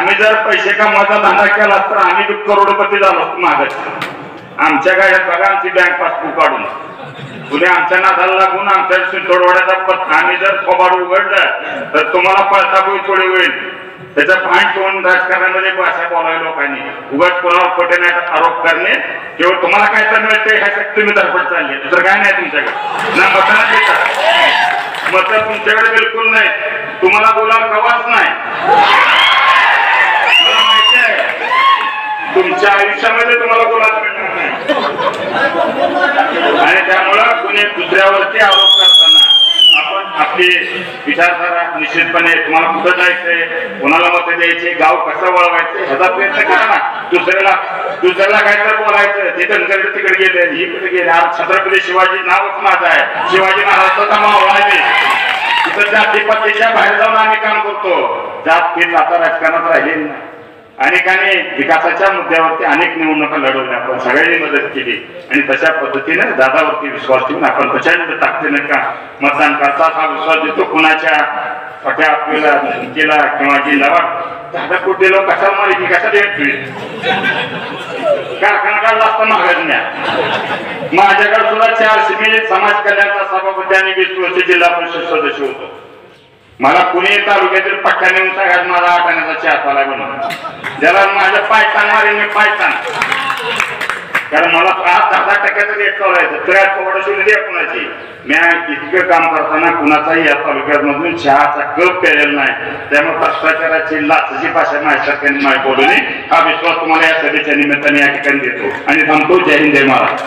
आम्ही जर पैसे कमवायचा धंदा केला तर आम्ही बी करोडपती झालो असतो मागच. आमच्या गाड्यात बघा आमची बँक पासबुक काढून पुढे आमच्या नादाला लागून आमच्या सिंधोडवाड्याचा पत्ता आम्ही जर थोबाड उघडलं तर तुम्हाला पळताबोई थोडी होईल. त्याचा भान ठेवून राजकारणामध्ये भाषा बोलावी लोकांनी उगाच कोणावर खोटे नाही आरोप करणे किंवा तुम्हाला काय तर मिळते ह्या तुम्ही धडपड चालली दुसरं काय नाही तुमच्याकडे ना मताना देतात मत तुमच्याकडे बिलकुल नाही. तुम्हाला बोलायला कवाच नाही. मला माहिती आहे तुमच्या आयुष्यामध्ये तुम्हाला बोलायला मिळणार नाही आणि त्यामुळं कुणी दुसऱ्यावरती आरोप करताना आपण आपली विचारधारा निश्चितपणे तुम्हाला कुठं जायचंय कोणाला मत द्यायचे गाव कसं वळवायचं ह्याचा प्रयत्न करा ना. दुसऱ्याला काय तर बोलायचं ते धनगर तिकडे गेले ही कुठे गेले. आज छत्रपती शिवाजी नावच माझं आहे. शिवाजी महाराजांचा मावळा आहे. तिथं जातीपातीच्या बाहेर जाऊन आम्ही काम करतो. जात पीठ आता राजकारणात राहिले नाही. अनेकांनी विकासाच्या मुद्द्यावरती अनेक निवडणुका लढवल्या आपण सगळ्यांनी मदत केली आणि तशा पद्धतीने दादावरती विश्वास ठेवून आपण प्रचंड ताकदीने का मतदान करतात हा विश्वास देतो. कुणाच्या छोट्या आपल्याला धमकीला किंवा जिल्हा 10 कोटी लोक कशा माहिती कशा देत कारखाना काढला असता महाराजांना. माझ्याकडे सुद्धा 400 मी समाज कल्याणचा सभापती आणि 20 वर्ष जिल्हा परिषद सदस्य होतो. मला कुणी तालुक्यातील पट्ट्या नेऊन सांगायचं माझा आठाण्याचा चहा आलाय म्हणून ज्याला माझ्या पायतान मारेन मी पायतान. कारण मला 10% रेट चालायचं तर थोडं द्या कुणाची. मी इतकं काम करताना कुणाचाही या तालुक्यामधून चहाचा कप प्यायलेला नाही. त्यामुळे भ्रष्टाचाराची लाचची भाषा माझ्यासारख्यांनी माहिती बोलवली. हा विश्वास तुम्हाला या सभेच्या निमित्ताने या ठिकाणी देतो आणि थांबतो. जय हिंद जय महाराज.